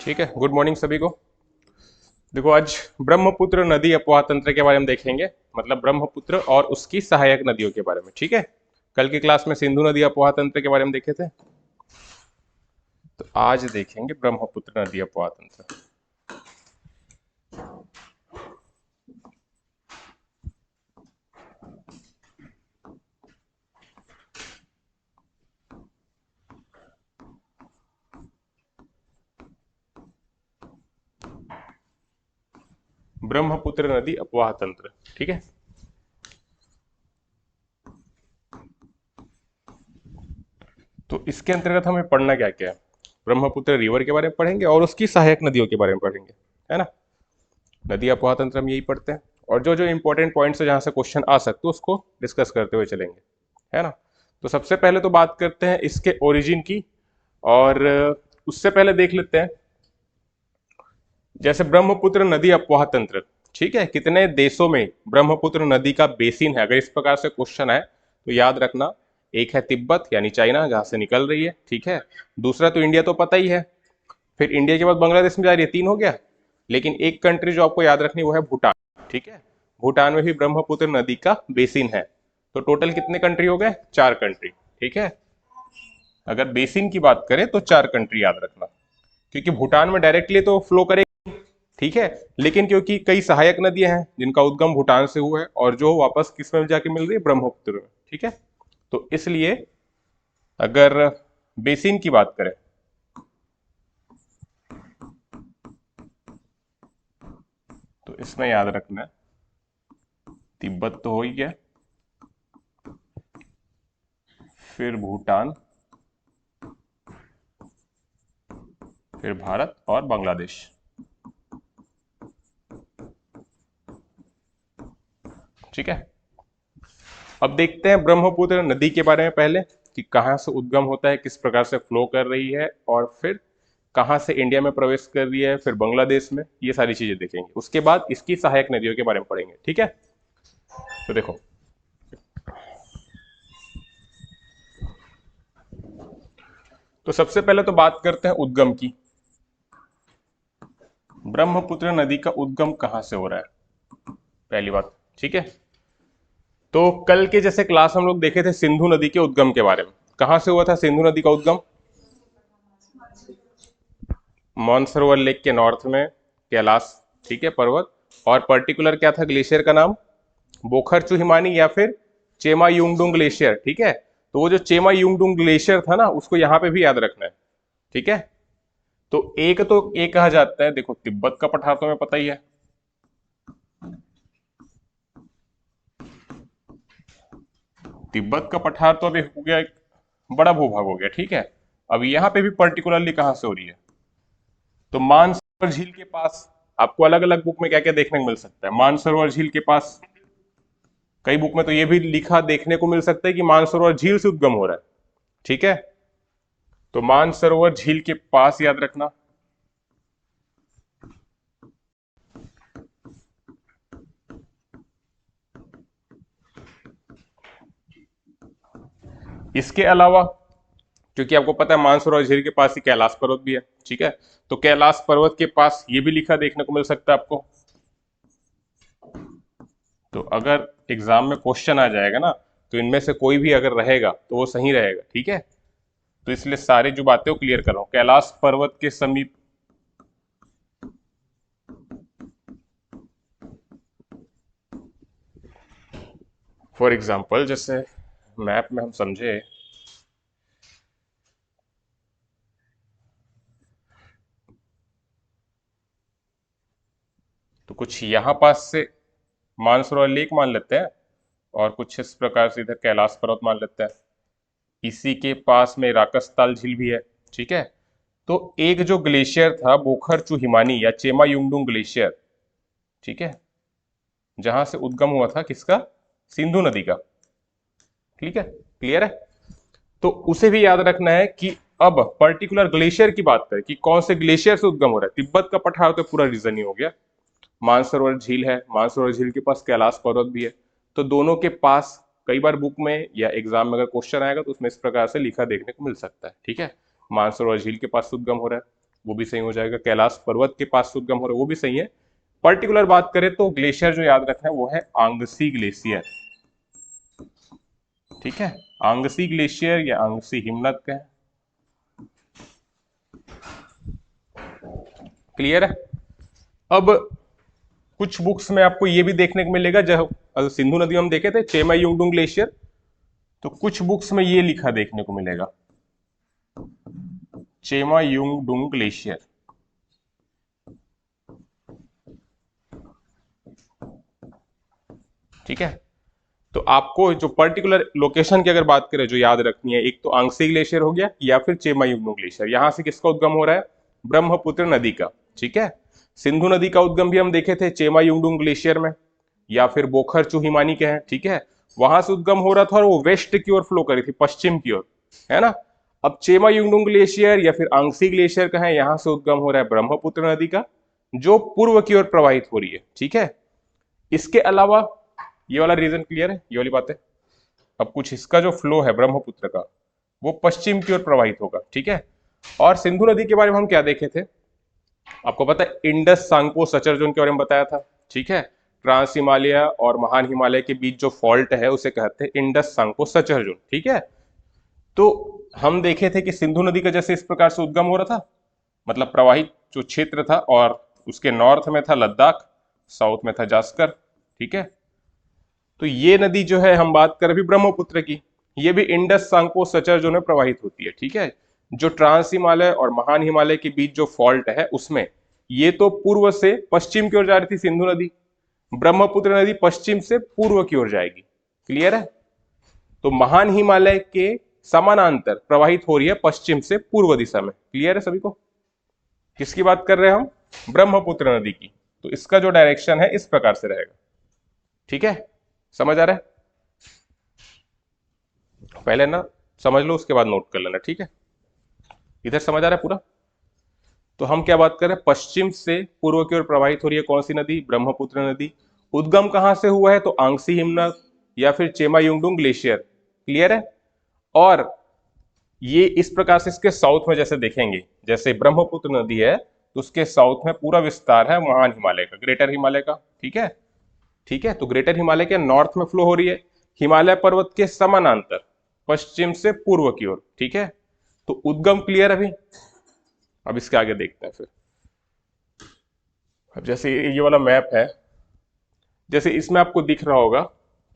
ठीक है, good morning सभी को। देखो आज ब्रह्मपुत्र नदी अपवाह तंत्र के बारे में देखेंगे, मतलब ब्रह्मपुत्र और उसकी सहायक नदियों के बारे में। ठीक है, कल की क्लास में सिंधु नदी अपवाह तंत्र के बारे में देखे थे, तो आज देखेंगे ब्रह्मपुत्र नदी अपवाह तंत्र। ब्रह्मपुत्र नदी अपवाह तंत्र, ठीक है। तो इसके अंतर्गत हमें पढ़ना क्या क्या है, ब्रह्मपुत्र रिवर के बारे में पढ़ेंगे और उसकी सहायक नदियों के बारे में पढ़ेंगे, है ना। नदी अपवाह तंत्र हम यही पढ़ते हैं, और जो जो इंपॉर्टेंट पॉइंट्स है जहां से क्वेश्चन आ सकते हैं उसको डिस्कस करते हुए चलेंगे, है ना। तो सबसे पहले तो बात करते हैं इसके ओरिजिन की, और उससे पहले देख लेते हैं जैसे ब्रह्मपुत्र नदी अपवाह तंत्र, ठीक है, कितने देशों में ब्रह्मपुत्र नदी का बेसिन है। अगर इस प्रकार से क्वेश्चन है तो याद रखना, एक है तिब्बत यानी चाइना जहां से निकल रही है, ठीक है। दूसरा तो इंडिया तो पता ही है, फिर इंडिया के बाद बांग्लादेश में जा रही है, तीन हो गया। लेकिन एक कंट्री जो आपको याद रखनी वो है भूटान, ठीक है। भूटान में भी ब्रह्मपुत्र नदी का बेसिन है। तो टोटल कितने कंट्री हो गए, चार कंट्री, ठीक है। अगर बेसिन की बात करें तो चार कंट्री याद रखना, क्योंकि भूटान में डायरेक्टली तो फ्लो करेगी, ठीक है। लेकिन क्योंकि कई सहायक नदियां हैं जिनका उद्गम भूटान से हुआ है और जो वापस किस में जाके मिल रही है, ब्रह्मपुत्र में, ठीक है। तो इसलिए अगर बेसिन की बात करें तो इसमें याद रखना है, तिब्बत तो हो ही गया, फिर भूटान, फिर भारत और बांग्लादेश, ठीक है। अब देखते हैं ब्रह्मपुत्र नदी के बारे में पहले, कि कहां से उद्गम होता है, किस प्रकार से फ्लो कर रही है, और फिर कहां से इंडिया में प्रवेश कर रही है, फिर बांग्लादेश में, ये सारी चीजें देखेंगे। उसके बाद इसकी सहायक नदियों के बारे में पढ़ेंगे, ठीक है। तो देखो, तो सबसे पहले तो बात करते हैं उद्गम की। ब्रह्मपुत्र नदी का उद्गम कहां से हो रहा है, पहली बात, ठीक है। तो कल के जैसे क्लास हम लोग देखे थे सिंधु नदी के उद्गम के बारे में। कहां से हुआ था सिंधु नदी का उद्गम, मानसरोवर लेक के नॉर्थ में, कैलाश, ठीक है, पर्वत। और पर्टिकुलर क्या था ग्लेशियर का नाम, बोखरचू हिमानी या फिर चेमा युंगडुंग ग्लेशियर, ठीक है। तो वो जो चेमा युंगडुंग ग्लेशियर था ना, उसको यहां पे भी याद रखना है, ठीक है। तो एक कहा जाता है, देखो तिब्बत का पठार तो हमें पता ही है, तिब्बत का पठार तो अभी हो गया, एक बड़ा भूभाग हो गया, ठीक है। अब यहाँ पे भी पर्टिकुलरली कहां से हो रही है, तो मानसरोवर झील के पास। आपको अलग अलग बुक में क्या क्या देखने को मिल सकता है, मानसरोवर झील के पास, कई बुक में तो ये भी लिखा देखने को मिल सकता है कि मानसरोवर झील से उद्गम हो रहा है, ठीक है। तो मानसरोवर झील के पास याद रखना। इसके अलावा, क्योंकि आपको पता है मानसरोवर झील के पास ही कैलाश पर्वत भी है, ठीक है। तो कैलाश पर्वत के पास ये भी लिखा देखने को मिल सकता है आपको। तो अगर एग्जाम में क्वेश्चन आ जाएगा ना, तो इनमें से कोई भी अगर रहेगा तो वो सही रहेगा, ठीक है। तो इसलिए सारी जो बातें वो क्लियर कर रहा हूं, कैलाश पर्वत के समीप, फॉर एग्जाम्पल जैसे मैप में हम समझे, तो कुछ यहां पास से मानसरोवर लेक मान लेते हैं, और कुछ इस प्रकार से इधर कैलाश पर्वत मान लेते हैं। इसी के पास में राकसताल झील भी है, ठीक है। तो एक जो ग्लेशियर था बोखरचू हिमानी या चेमा युंगडुंग ग्लेशियर, ठीक है, जहां से उद्गम हुआ था किसका, सिंधु नदी का, ठीक है, क्लियर है। तो उसे भी याद रखना है कि अब पर्टिकुलर ग्लेशियर की बात करें कि कौन से ग्लेशियर से उद्गम हो रहा है। तिब्बत का पठार तो पूरा रीजन ही हो गया, मानसरोवर झील है, मानसरोवर झील के पास कैलाश पर्वत भी है। तो दोनों के पास कई बार बुक में या एग्जाम में अगर क्वेश्चन आएगा तो उसमें इस प्रकार से लिखा देखने को मिल सकता है, ठीक है। मानसरोवर झील के पास उद्गम हो रहा है, वो भी सही हो जाएगा। कैलाश पर्वत के पास से उद्गम हो रहा है, वो भी सही है। पर्टिकुलर बात करें तो ग्लेशियर जो याद रखना है वो है आंगसी ग्लेशियर, ठीक है। आंगसी ग्लेशियर या आंगसी हिमनद का है। क्लियर है। अब कुछ बुक्स में आपको ये भी देखने को मिलेगा, जब सिंधु नदी में हम देखे थे चेमा युंगडुंग ग्लेशियर, तो कुछ बुक्स में ये लिखा देखने को मिलेगा चेमा युंगडुंग ग्लेशियर। ठीक है। तो आपको जो पर्टिकुलर लोकेशन की अगर बात करें जो याद रखनी है, एक तो आंगसी ग्लेशियर हो गया या फिर चेमा युंगडुंग ग्लेशियर। यहां से किसका उद्गम हो रहा है? ब्रह्मपुत्र नदी का। ठीक है। सिंधु नदी का उद्गम भी हम देखे थे चेमा युंगडुंग ग्लेशियर में, या फिर बोखर चूहिमानी के हैं। ठीक है। वहां से उद्गम हो रहा था और वो वेस्ट की ओर फ्लो करी थी, पश्चिम की ओर, है ना। अब चेमा युंगडुंग ग्लेशियर या फिर आंगसी ग्लेशियर का है, यहां से उद्गम हो रहा है ब्रह्मपुत्र नदी का, जो पूर्व की ओर प्रवाहित हो रही है। ठीक है। इसके अलावा ये वाला रीजन क्लियर है, ये वाली बात है। अब कुछ इसका जो फ्लो है ब्रह्मपुत्र का, वो पश्चिम की ओर प्रवाहित होगा। ठीक है। और सिंधु नदी के बारे में हम क्या देखे थे, आपको पता है इंडस सांगपो सचर जोन के बारे में बताया था। ठीक है। ट्रांस हिमालय और महान हिमालय के बीच जो फॉल्ट है उसे कहते हैं इंडस सांगपो सचर जोन। ठीक है। तो हम देखे थे कि सिंधु नदी का जैसे इस प्रकार से उद्गम हो रहा था, मतलब प्रवाहित जो क्षेत्र था, और उसके नॉर्थ में था लद्दाख, साउथ में था जास्कर। ठीक है। तो ये नदी जो है हम बात कर अभी ब्रह्मपुत्र की, ये भी इंडस सांगपो सचर जोन में प्रवाहित होती है। ठीक है। जो ट्रांस हिमालय और महान हिमालय के बीच जो फॉल्ट है उसमें ये तो पूर्व से पश्चिम की ओर जा रही थी सिंधु नदी, ब्रह्मपुत्र नदी पश्चिम से पूर्व की ओर जाएगी। क्लियर है। तो महान हिमालय के समानांतर प्रवाहित हो रही है पश्चिम से पूर्व दिशा में। क्लियर है सभी को। किसकी बात कर रहे हैं हम? ब्रह्मपुत्र नदी की। तो इसका जो डायरेक्शन है इस प्रकार से रहेगा। ठीक है। समझ आ रहा है? पहले ना समझ लो, उसके बाद नोट कर लेना। ठीक है। इधर समझ आ रहा है पूरा? तो हम क्या बात कर रहे हैं, पश्चिम से पूर्व की ओर प्रवाहित हो रही है कौन सी नदी? ब्रह्मपुत्र नदी। उद्गम कहां से हुआ है? तो आंगसी हिमनद या फिर चेमा युंगडुंग ग्लेशियर। क्लियर है। और ये इस प्रकार से इसके साउथ में जैसे देखेंगे, जैसे ब्रह्मपुत्र नदी है तो उसके साउथ में पूरा विस्तार है महान हिमालय का, ग्रेटर हिमालय का। ठीक है। ठीक है। तो ग्रेटर हिमालय के नॉर्थ में फ्लो हो रही है, हिमालय पर्वत के समानांतर पश्चिम से पूर्व की ओर। ठीक है। तो उद्गम क्लियर अभी। अब इसके आगे देखते हैं फिर। अब जैसे ये वाला मैप है, जैसे इसमें आपको दिख रहा होगा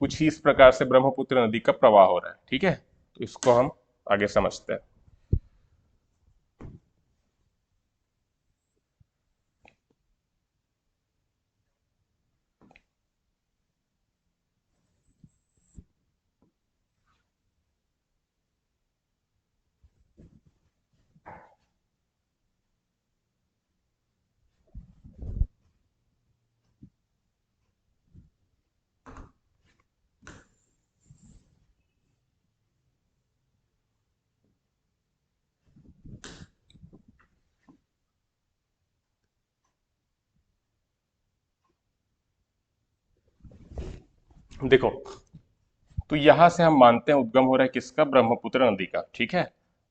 कुछ ही इस प्रकार से ब्रह्मपुत्र नदी का प्रवाह हो रहा है। ठीक है। तो इसको हम आगे समझते हैं। देखो, तो यहां से हम मानते हैं उद्गम हो रहा है किसका? ब्रह्मपुत्र नदी का। ठीक है।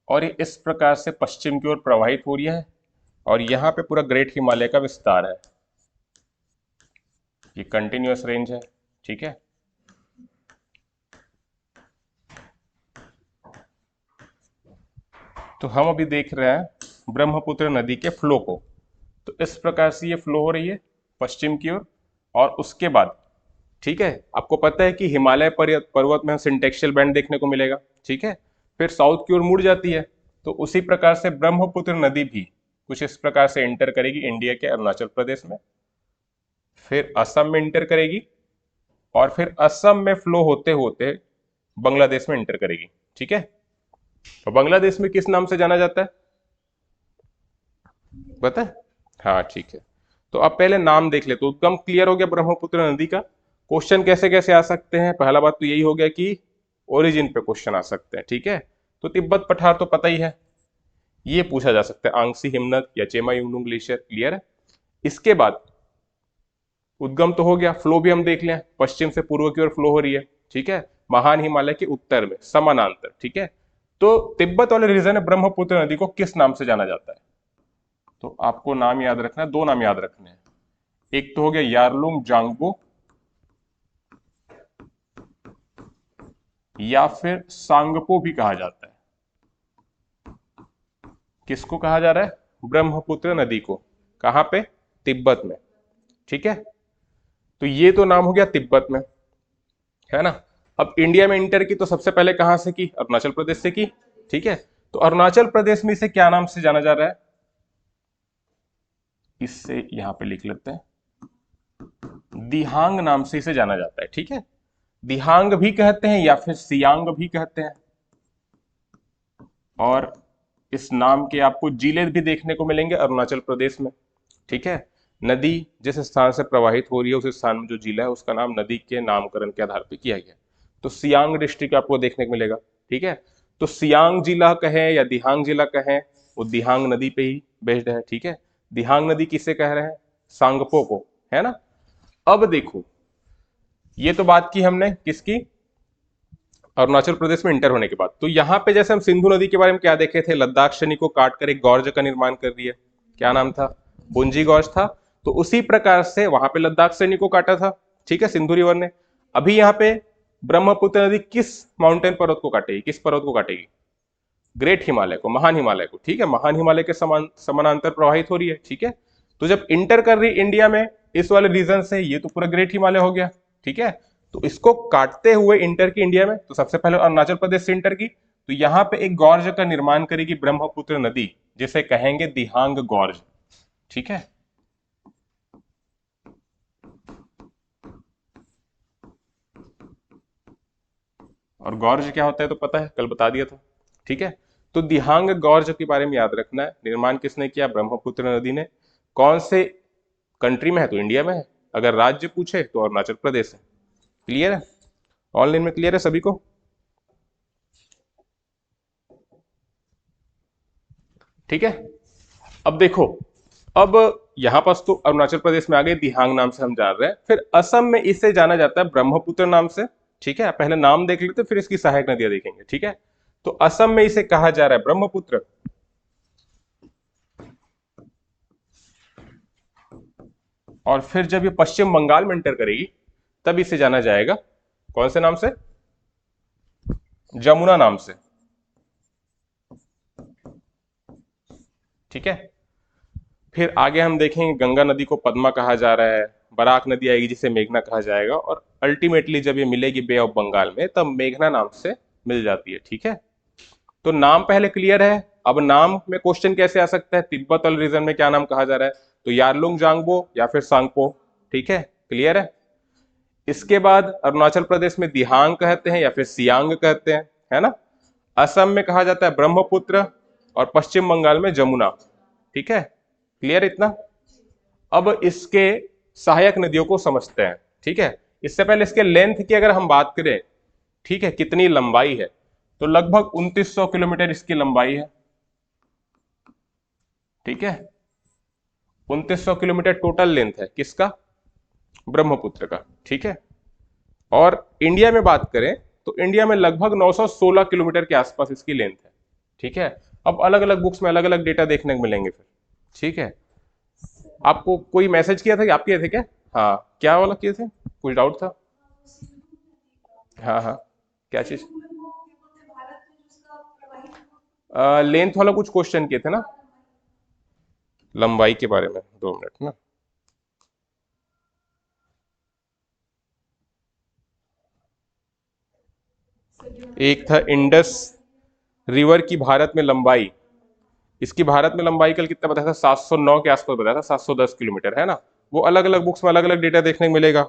और ये इस प्रकार से पश्चिम की ओर प्रवाहित हो रही है, और यहाँ पे पूरा ग्रेट हिमालय का विस्तार है, ये कंटिन्यूअस रेंज है। ठीक है। तो हम अभी देख रहे हैं ब्रह्मपुत्र नदी के फ्लो को। तो इस प्रकार से ये फ्लो हो रही है पश्चिम की ओर, और उसके बाद ठीक है, आपको पता है कि हिमालय पर्वत में सिंटेक्शियल बैंड देखने को मिलेगा। ठीक है। फिर साउथ की ओर मुड़ जाती है, तो उसी प्रकार से ब्रह्मपुत्र नदी भी कुछ इस प्रकार से एंटर करेगी इंडिया के अरुणाचल प्रदेश में, फिर असम में एंटर करेगी, और फिर असम में फ्लो होते होते बांग्लादेश में एंटर करेगी। ठीक है। तो बांग्लादेश में किस नाम से जाना जाता है पता है? हाँ ठीक है। तो अब पहले नाम देख ले। तो उद्गम क्लियर हो गया ब्रह्मपुत्र नदी का। क्वेश्चन कैसे कैसे आ सकते हैं? पहला बात तो यही हो गया कि ओरिजिन पे क्वेश्चन आ सकते हैं। ठीक है। तो तिब्बत पठार तो पता ही है, ये पूछा जा सकता है आंगसी हिमनद या चेमा युंगडुंग ग्लेशियर। क्लियर है। इसके बाद उद्गम तो हो गया, फ्लो भी हम देख लें, पश्चिम से पूर्व की ओर फ्लो हो रही है। ठीक है। महान हिमालय के उत्तर में समानांतर। ठीक है। तो तिब्बत वाले रीजन है ब्रह्मपुत्र नदी को किस नाम से जाना जाता है? तो आपको नाम याद रखना है, दो नाम याद रखने हैं। एक तो हो गया यारलुंग जांगबो या फिर सांगपो भी कहा जाता है। किसको कहा जा रहा है? ब्रह्मपुत्र नदी को। कहां पे? तिब्बत में। ठीक है, तो ये तो नाम हो गया तिब्बत में, है ना। अब इंडिया में इंटर की तो सबसे पहले कहां से की? अरुणाचल प्रदेश से की। ठीक है, तो अरुणाचल प्रदेश में इसे क्या नाम से जाना जा रहा है? इससे यहां पे लिख लेते हैं, दिहांग नाम से इसे जाना जाता है। ठीक है, दिहांग भी कहते हैं या फिर सियांग भी कहते हैं। और इस नाम के आपको जिले भी देखने को मिलेंगे अरुणाचल प्रदेश में। ठीक है, नदी जिस स्थान से प्रवाहित हो रही है उस स्थान में जो जिला है उसका नाम नदी के नामकरण के आधार पर किया गया। तो सियांग डिस्ट्रिक्ट आपको देखने को मिलेगा। ठीक है, तो सियांग जिला कहें या दिहांग जिला कहें, वो दिहांग नदी पे ही बेस्ड है। ठीक है, दिहांग नदी किसे कह रहे हैं? सांगपो को, है ना। अब देखो, ये तो बात की हमने किसकी? अरुणाचल प्रदेश में इंटर होने के बाद। तो यहाँ पे जैसे हम सिंधु नदी के बारे में क्या देखे थे, लद्दाख श्रेणी को काटकर एक गॉर्ज का निर्माण कर दिया, क्या नाम था? बुंजी गॉर्ज था। तो उसी प्रकार से वहां पे लद्दाख श्रेणी को काटा था। ठीक है, सिंधु रिवर ने। अभी यहाँ पे ब्रह्मपुत्र नदी किस माउंटेन पर्वत को काटेगी? किस पर्वत को काटेगी? ग्रेट हिमालय को, महान हिमालय को। ठीक है, महान हिमालय के समानांतर प्रवाहित हो रही है। ठीक है, तो जब इंटर कर रही इंडिया में इस वाले रीजन से, ये तो पूरा ग्रेट हिमालय हो गया। ठीक है, तो इसको काटते हुए इंटर की इंडिया में, तो सबसे पहले अरुणाचल प्रदेश से इंटर की, तो यहां पे एक गॉर्ज का निर्माण करेगी ब्रह्मपुत्र नदी, जिसे कहेंगे दिहांग गॉर्ज। ठीक है, और गॉर्ज क्या होता है तो पता है, कल बता दिया था। ठीक है, तो दिहांग गॉर्ज के बारे में याद रखना है। निर्माण किसने किया? ब्रह्मपुत्र नदी ने। कौन से कंट्री में है? तो इंडिया में है। अगर राज्य पूछे तो अरुणाचल प्रदेश है। क्लियर है? ऑनलाइन में क्लियर है सभी को? ठीक है, अब देखो, अब यहां पास तो अरुणाचल प्रदेश में आ गए, दिहांग नाम से हम जान रहे हैं। फिर असम में इसे जाना जाता है ब्रह्मपुत्र नाम से। ठीक है, पहले नाम देख लेते फिर इसकी सहायक नदियां देखेंगे। ठीक है, तो असम में इसे कहा जा रहा है ब्रह्मपुत्र। और फिर जब ये पश्चिम बंगाल में एंटर करेगी तब इसे जाना जाएगा कौन से नाम से? जमुना नाम से। ठीक है, फिर आगे हम देखेंगे गंगा नदी को पद्मा कहा जा रहा है, बराक नदी आएगी जिसे मेघना कहा जाएगा, और अल्टीमेटली जब ये मिलेगी बे ऑफ बंगाल में तब मेघना नाम से मिल जाती है। ठीक है, तो नाम पहले क्लियर है। अब नाम में क्वेश्चन कैसे आ सकता है? तिब्बत वाले रीजन में क्या नाम कहा जा रहा है? तो यारलुंग जांगबो या फिर सांगपो। ठीक है, क्लियर है। इसके बाद अरुणाचल प्रदेश में दिहांग कहते हैं या फिर सियांग कहते हैं, है ना। असम में कहा जाता है ब्रह्मपुत्र और पश्चिम बंगाल में जमुना। ठीक है, क्लियर इतना। अब इसके सहायक नदियों को समझते हैं। ठीक है, इससे पहले इसके लेंथ की अगर हम बात करें, ठीक है, कितनी लंबाई है, तो लगभग 2900 किलोमीटर इसकी लंबाई है। ठीक है, 2900 किलोमीटर टोटल लेंथ है किसका? ब्रह्मपुत्र का। ठीक है, और इंडिया में बात करें तो इंडिया में लगभग 916 किलोमीटर के आसपास इसकी लेंथ है। ठीक है, अब अलग अलग बुक्स में अलग अलग डेटा देखने को मिलेंगे फिर। ठीक है, आपको कोई मैसेज किया था कि आप किए थे क्या? हाँ, क्या वाला किए थे? कुछ डाउट था? हाँ हाँ, क्या चीज? लेंथ वाला कुछ क्वेश्चन किए थे ना, लंबाई के बारे में। 2 मिनट ना, एक था इंडस रिवर की भारत में लंबाई। इसकी भारत में लंबाई कल कितना बताया था? 709 के आसपास बताया था, 710 किलोमीटर, है ना। वो अलग अलग बुक्स में अलग अलग डेटा देखने को मिलेगा।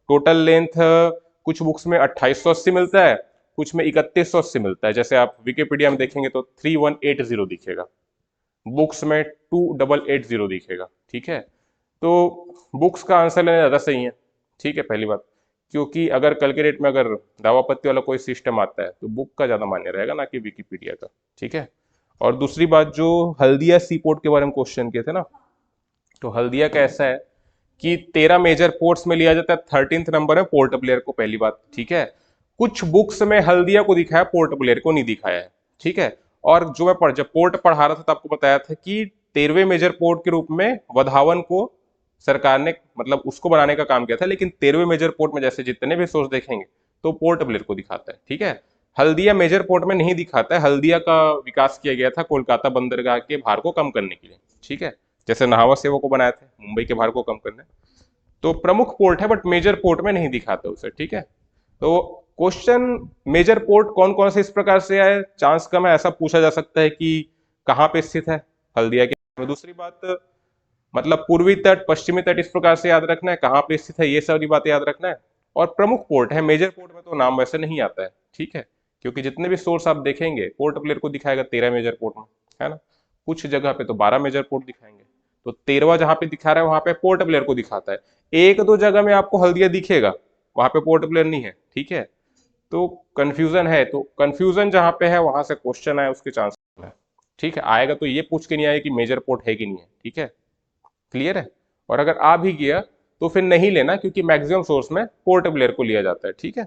टोटल लेंथ कुछ बुक्स में 2880 मिलता है, कुछ में 3180 मिलता है। जैसे आप विकिपीडिया में देखेंगे तो 3180 दिखेगा, बुक्स में 2880 दिखेगा। ठीक है, तो बुक्स का आंसर लेना ज़्यादा सही है। ठीक है, पहली बात, क्योंकि अगर कल के डेट में अगर दावापत्ती वाला कोई सिस्टम आता है तो बुक का ज़्यादा मान्य रहेगा, ना कि विकिपीडिया का। ठीक है, और दूसरी बात, जो हल्दिया सी पोर्ट के बारे में क्वेश्चन किए थे ना, तो हल्दिया का ऐसा है कि 13 मेजर पोर्ट्स में लिया जाता है, 13th नंबर है पोर्ट ब्लेयर को, पहली बात। ठीक है, कुछ बुक्स में हल्दिया को दिखाया, पोर्ट ब्लेयर को नहीं दिखाया है। ठीक है, और जो मैं जब पोर्ट पढ़ा रहा था तो आपको बताया था कि 13वें मेजर पोर्ट के रूप में वधावन को सरकार ने मतलब उसको बनाने का काम किया था, लेकिन 13वें मेजर पोर्ट में जैसे जितने भी सोर्स देखेंगे तो पोर्ट ब्लेयर को दिखाता है, ठीक है। हल्दिया मेजर पोर्ट में नहीं दिखाता है, हल्दिया का विकास किया गया था कोलकाता बंदरगाह के भार को कम करने के लिए, ठीक है, जैसे नाहवा सेवा को बनाए थे मुंबई के भार को कम करने। तो प्रमुख पोर्ट है बट मेजर पोर्ट में नहीं दिखाते उसे, ठीक है। तो क्वेश्चन मेजर पोर्ट कौन कौन से इस प्रकार से आए, चांस कम है, ऐसा पूछा जा सकता है कि कहाँ पे स्थित है हल्दिया के। दूसरी बात मतलब पूर्वी तट पश्चिमी तट इस प्रकार से याद रखना है, कहाँ पे स्थित है ये सारी बातें याद रखना है। और प्रमुख पोर्ट है, मेजर पोर्ट में तो नाम वैसे नहीं आता है, ठीक है, क्योंकि जितने भी सोर्स आप देखेंगे पोर्ट ब्लेयर को दिखाएगा 13 मेजर पोर्ट में, है ना। कुछ जगह पे तो 12 मेजर पोर्ट दिखाएंगे, तो 13वां जहां पे दिखा रहा है वहां पे पोर्ट ब्लेयर को दिखाता है। एक दो जगह में आपको हल्दिया दिखेगा, वहां पे पोर्ट ब्लेयर नहीं है, ठीक है। तो कंफ्यूजन है, तो कंफ्यूजन जहां पे है वहां से क्वेश्चन आए उसके चांस है, ठीक है। आएगा तो ये पूछ के नहीं आएगा कि मेजर पोर्ट है कि नहीं है, ठीक है, क्लियर है। और अगर आ भी गया तो फिर नहीं लेना, क्योंकि मैक्सिमम सोर्स में पोर्ट ब्लेयर को लिया जाता है, ठीक है,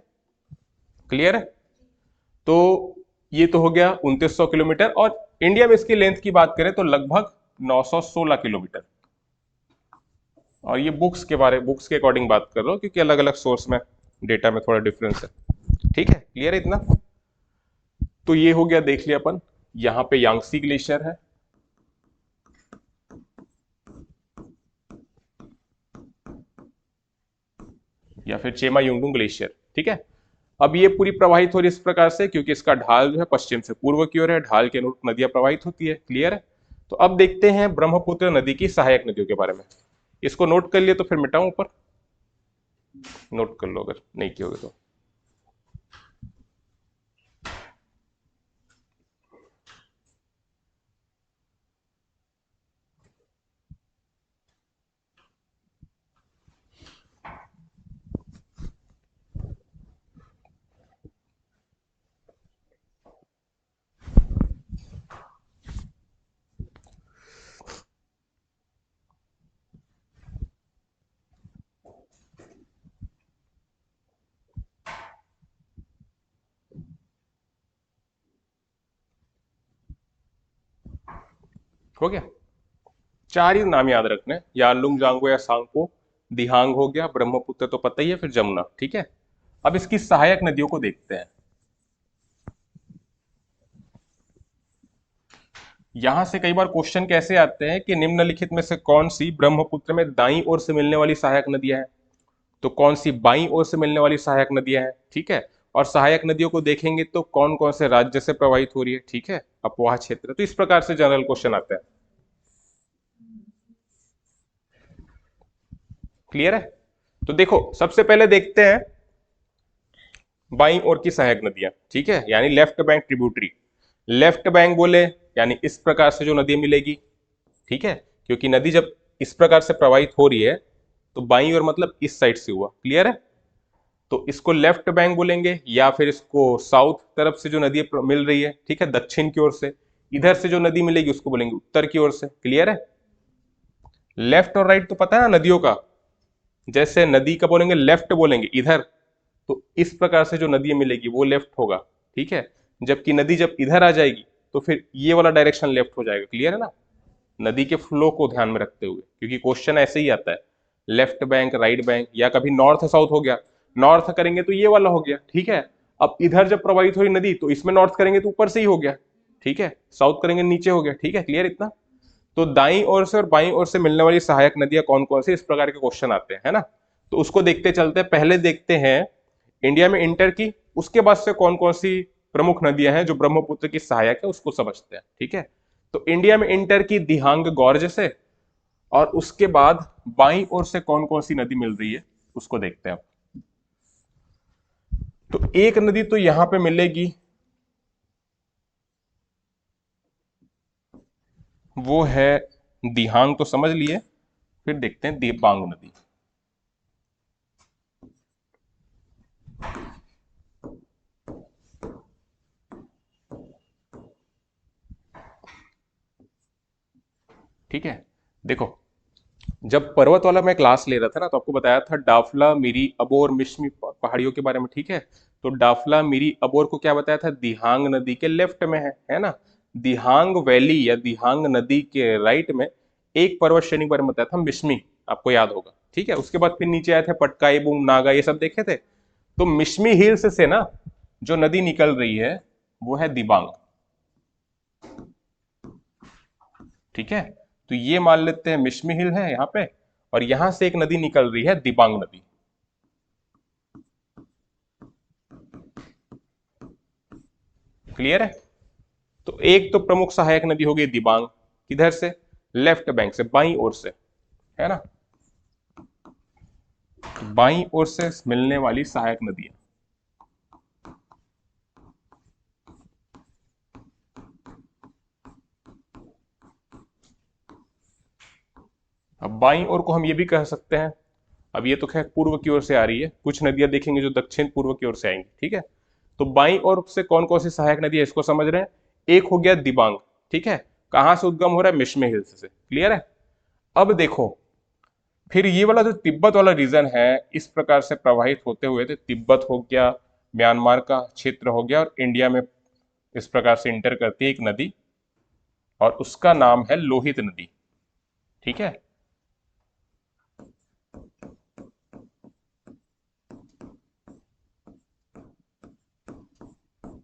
क्लियर है। तो ये तो हो गया 2900 किलोमीटर, और इंडिया में इसकी लेंथ की बात करें तो लगभग 916 किलोमीटर। और ये बुक्स के अकॉर्डिंग बात कर रहा हूं, क्योंकि अलग अलग सोर्स में डेटा में थोड़ा डिफरेंस है, ठीक है, क्लियर है इतना। तो ये हो गया, देख लिया अपन। यहां पे यांगसी ग्लेशियर है, या फिर चेमा युंगडुंग ग्लेशियर, ठीक है। अब ये पूरी प्रवाहित हो रही है इस प्रकार से, क्योंकि इसका ढाल जो है पश्चिम से पूर्व की ओर है, ढाल के अनुरूप नदियां प्रवाहित होती है, क्लियर है। तो अब देखते हैं ब्रह्मपुत्र नदी की सहायक नदियों के बारे में। इसको नोट कर लिए तो फिर मिटाऊं ऊपर, नोट कर लो अगर नहीं किया तो। हो गया, चार ही नाम याद रखने, यारलुंग, जांगो या सांगपो। दिहांग हो गया, ब्रह्मपुत्र तो पता ही है, फिर जमुना, ठीक है। अब इसकी सहायक नदियों को देखते हैं। यहां से कई बार क्वेश्चन कैसे आते हैं कि निम्नलिखित में से कौन सी ब्रह्मपुत्र में दाईं ओर से मिलने वाली सहायक नदियां हैं, तो कौन सी बाईं ओर से मिलने वाली सहायक नदियां हैं, ठीक है। और सहायक नदियों को देखेंगे तो कौन कौन से राज्य से प्रवाहित हो रही है, ठीक है, अपवाह क्षेत्र। तो इस प्रकार से जनरल क्वेश्चन आता है, क्लियर है। तो देखो सबसे पहले देखते हैं बाईं ओर की सहायक नदियां, ठीक है, यानी left bank tributary. Left bank बोले यानी इस प्रकार से जो नदी मिलेगी, ठीक है, क्योंकि नदी जब इस प्रकार से प्रवाहित हो रही है तो बाईं ओर मतलब इस साइड से हुआ, क्लियर है। तो इसको लेफ्ट बैंक बोलेंगे, या फिर इसको साउथ तरफ से जो नदी मिल रही है, ठीक है, दक्षिण की ओर से इधर से जो नदी मिलेगी उसको बोलेंगे उत्तर की ओर से, क्लियर है। लेफ्ट और राइट तो पता है ना नदियों का, जैसे नदी का बोलेंगे लेफ्ट बोलेंगे इधर, तो इस प्रकार से जो नदी मिलेगी वो लेफ्ट होगा, ठीक है। जबकि नदी जब इधर आ जाएगी तो फिर ये वाला डायरेक्शन लेफ्ट हो जाएगा, क्लियर है ना, नदी के फ्लो को ध्यान में रखते हुए, क्योंकि क्वेश्चन ऐसे ही आता है लेफ्ट बैंक राइट बैंक, या कभी नॉर्थ साउथ हो गया, नॉर्थ करेंगे तो ये वाला हो गया, ठीक है। अब इधर जब प्रवाहित हुई नदी तो इसमें नॉर्थ करेंगे तो ऊपर से ही हो गया, ठीक है, साउथ करेंगे नीचे हो गया, ठीक है, क्लियर इतना। तो दाईं ओर से और बाईं ओर से मिलने वाली सहायक नदियां कौन कौन सी, इस प्रकार के क्वेश्चन आते हैं, है ना। तो उसको देखते चलते हैं, पहले देखते हैं इंडिया में इंटर की, उसके बाद से कौन कौन सी प्रमुख नदियां हैं जो ब्रह्मपुत्र की सहायक है उसको समझते हैं, ठीक है। तो इंडिया में इंटर की दिहांग गॉर्ज से, और उसके बाद बाईं ओर से कौन कौन सी नदी मिल रही है उसको देखते हैं। तो एक नदी तो यहां पे मिलेगी, वो है दिहांग, तो समझ लिए। फिर देखते हैं देबांग नदी, ठीक है। देखो जब पर्वत वाला मैं क्लास ले रहा था ना तो आपको बताया था डाफला, मिरी, अबोर, मिश्मी पहाड़ियों के बारे में, ठीक है। तो डाफला, मिरी, अबोर को क्या बताया था, दिहांग नदी के लेफ्ट में है ना। दिहांग वैली या दिहांग नदी के राइट में एक पर्वत श्रेणी के बारे में बताया था, मिश्मी, आपको याद होगा। ठीक है, उसके बाद फिर नीचे आए थे पटकाई बुंग नागा, ये सब देखे थे। तो मिश्मी हिल्स से ना जो नदी निकल रही है वो है दिबांग। ठीक है, तो ये मान लेते हैं मिश्मी हिल है यहाँ पे, और यहां से एक नदी निकल रही है दिबांग नदी। क्लियर है? तो एक तो प्रमुख सहायक नदी हो गई दिबांग, किधर से? लेफ्ट बैंक से, बाईं ओर से, है ना, बाईं ओर से मिलने वाली सहायक नदियां। अब बाईं ओर को हम ये भी कह सकते हैं, अब ये तो खैर पूर्व की ओर से आ रही है, कुछ नदियां देखेंगे जो दक्षिण पूर्व की ओर से आएंगी। ठीक है, तो बाईं ओर से कौन कौन सी सहायक नदी है इसको समझ रहे हैं। एक हो गया दिबांग, ठीक है, कहां से उद्गम हो रहा है? मिश्मे हिल्स से। क्लियर है? अब देखो, फिर ये वाला जो तिब्बत वाला रीजन है इस प्रकार से प्रवाहित होते हुए थे, तिब्बत हो गया, म्यांमार का क्षेत्र हो गया, और इंडिया में इस प्रकार से इंटर करती है एक नदी, और उसका नाम है लोहित नदी। ठीक है,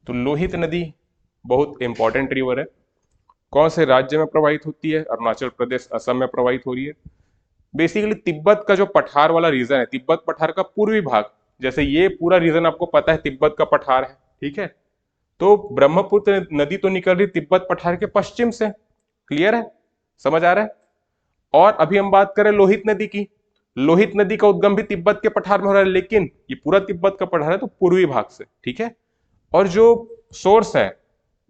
तो लोहित नदी बहुत इंपॉर्टेंट रिवर है। कौन से राज्य में प्रवाहित होती है? अरुणाचल प्रदेश, असम में प्रवाहित हो रही है। बेसिकली तिब्बत का जो पठार वाला रीजन है, तिब्बत पठार का पूर्वी भाग, जैसे ये पूरा रीजन आपको पता है तिब्बत का पठार है। ठीक है, तो ब्रह्मपुत्र नदी तो निकल रही तिब्बत पठार के पश्चिम से। क्लियर है? समझ आ रहा है? और अभी हम बात करें लोहित नदी की, लोहित नदी का उद्गम भी तिब्बत के पठार में हो रहा है, लेकिन ये पूरा तिब्बत का पठार है तो पूर्वी भाग से। ठीक है, और जो सोर्स है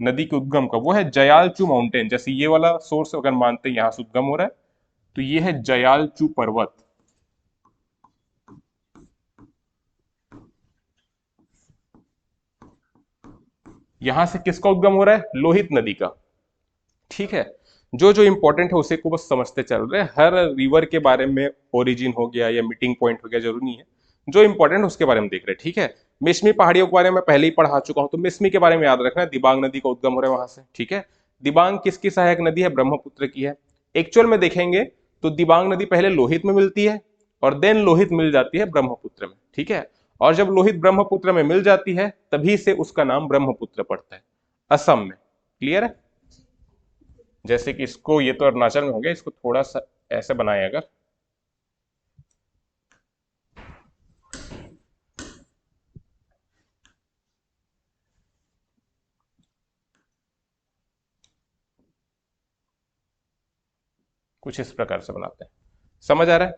नदी के उद्गम का वो है जयालचू माउंटेन। जैसे ये वाला सोर्स अगर मानते हैं यहां से उद्गम हो रहा है, तो ये है जयालचू पर्वत। यहां से किसका उद्गम हो रहा है? लोहित नदी का। ठीक है, जो जो इंपॉर्टेंट है उसे को बस समझते चल रहे हैं। हर रिवर के बारे में ओरिजिन हो गया या मीटिंग पॉइंट हो गया जरूरी नहीं है, जो इंपॉर्टेंट है उसके बारे में देख रहे हैं। ठीक है, मिश्मी पहाड़ियों के बारे में पहले ही पढ़ा चुका हूं, तो मिश्मी के बारे में याद रखना है, दिबांग नदी का उद्गम हो रहा है वहां से। ठीक है, दिबांग किसकी सहायक नदी है? ब्रह्मपुत्र की है। एक्चुअल में देखेंगे तो दिबांग नदी पहले लोहित में मिलती है, और देन लोहित मिल जाती है ब्रह्मपुत्र में। ठीक है, और जब लोहित ब्रह्मपुत्र में मिल जाती है तभी से उसका नाम ब्रह्मपुत्र पड़ता है, असम में। क्लियर है? जैसे कि इसको, ये तो अरुणाचल में हो गया, इसको थोड़ा सा ऐसे बनाए अगर, कुछ इस प्रकार से बनाते हैं। समझ आ रहा है?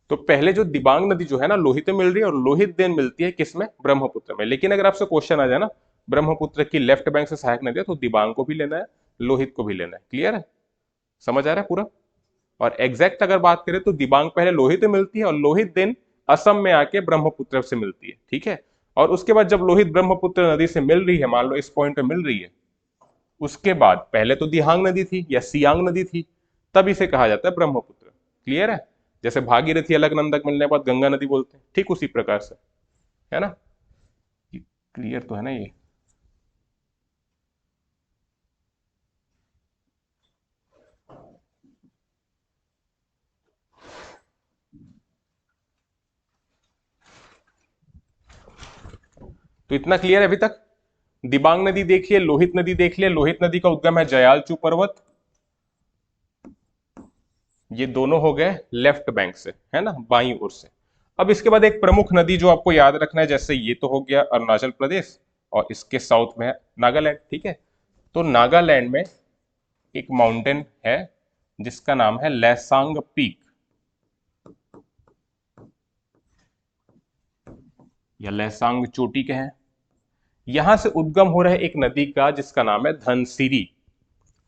तो पहले जो दिबांग नदी जो है ना लोहित में मिल रही है, और लोहित देन मिलती है किसमें? ब्रह्मपुत्र में। लेकिन अगर आपसे क्वेश्चन आ जाए ना ब्रह्मपुत्र की लेफ्ट बैंक से सहायक नदी है, तो दिबांग को भी लेना है, लोहित को भी लेना है। क्लियर है? समझ आ रहा है पूरा? और एग्जैक्ट अगर बात करें तो दिबांग पहले लोहित में मिलती है, और लोहित देन असम में आके ब्रह्मपुत्र से मिलती है। ठीक है, और उसके बाद जब लोहित ब्रह्मपुत्र नदी से मिल रही है, मान लो इस पॉइंट पे मिल रही है, उसके बाद पहले तो दिहांग नदी थी या सियांग नदी थी, तब इसे कहा जाता है ब्रह्मपुत्र। क्लियर है? जैसे भागीरथी अलकनंदा मिलने के बाद गंगा नदी बोलते हैं, ठीक उसी प्रकार से, है ना? क्लियर तो है ना ये? तो इतना क्लियर है अभी तक? दिबांग नदी देखिए, लोहित नदी देख लिया, लोहित नदी का उद्गम है जयालचू पर्वत, ये दोनों हो गए लेफ्ट बैंक से, है ना, बाईं ओर से। अब इसके बाद एक प्रमुख नदी जो आपको याद रखना है, जैसे ये तो हो गया अरुणाचल प्रदेश, और इसके साउथ में है नागालैंड। ठीक है, तो नागालैंड में एक माउंटेन है जिसका नाम है लैसांग पीक, या लैसांग चोटी के हैं। यहां से उद्गम हो रहा है एक नदी का जिसका नाम है धनसिरी।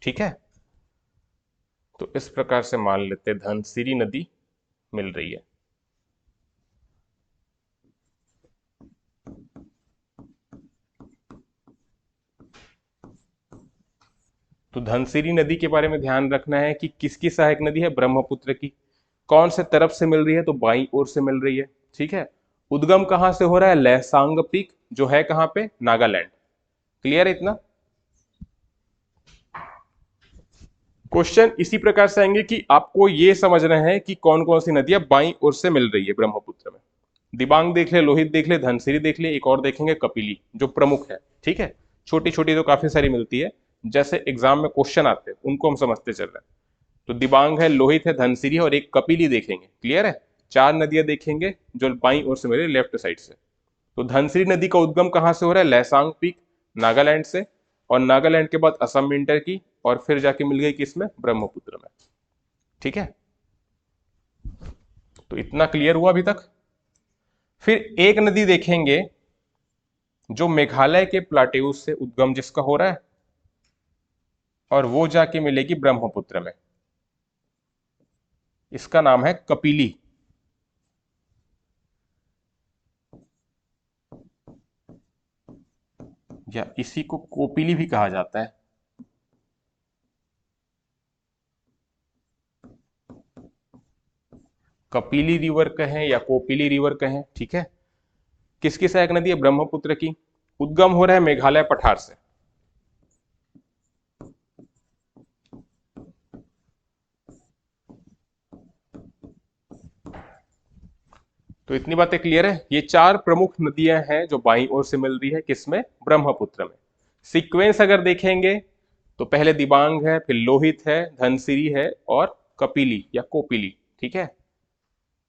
ठीक है, तो इस प्रकार से मान लेते हैं धनसिरी नदी मिल रही है। तो धनसिरी नदी के बारे में ध्यान रखना है कि किसकी सहायक नदी है? ब्रह्मपुत्र की। कौन से तरफ से मिल रही है? तो बाईं ओर से मिल रही है। ठीक है, उद्गम कहां से हो रहा है? लैसांग पीक, जो है कहां पे? नागालैंड। क्लियर है इतना? क्वेश्चन इसी प्रकार से आएंगे कि आपको ये समझना है कि कौन कौन सी नदियां बाईं ओर से मिल रही है ब्रह्मपुत्र में। दिबांग देख ले, लोहित देख ले, धनसिरी देख ले, एक और देखेंगे कपिली जो प्रमुख है, ठीक है। छोटी छोटी तो काफी सारी मिलती है, जैसे एग्जाम में क्वेश्चन आते हैं उनको हम समझते चल रहे हैं। तो दिबांग है, लोहित है, धनसिरी है और एक कपिली देखेंगे। क्लियर है? चार नदियां देखेंगे जो बाईं ओर से मिले लेफ्ट साइड से। तो धनसिरी नदी का उद्गम कहाँ से हो रहा है? लैसांग पीक, नागालैंड से, और नागालैंड के बाद असम विंटर की, और फिर जाके मिल गई किसमें? ब्रह्मपुत्र में। ठीक है, तो इतना क्लियर हुआ अभी तक। फिर एक नदी देखेंगे जो मेघालय के प्लाटेऊ से उद्गम जिसका हो रहा है, और वो जाके मिलेगी ब्रह्मपुत्र में। इसका नाम है कपिली। या इसी को कोपिली भी कहा जाता है। कपिली रिवर कहें या कोपिली रिवर कहें, ठीक है। किसकी सहायक नदी है? ब्रह्मपुत्र की। उद्गम हो रहा है मेघालय पठार से। तो इतनी बातें क्लियर है। ये चार प्रमुख नदियां हैं जो बाईं ओर से मिल रही है किसमें? ब्रह्मपुत्र में। सीक्वेंस अगर देखेंगे तो पहले दिबांग है, फिर लोहित है, धनसिरी है और कपिली या कोपिली। ठीक है,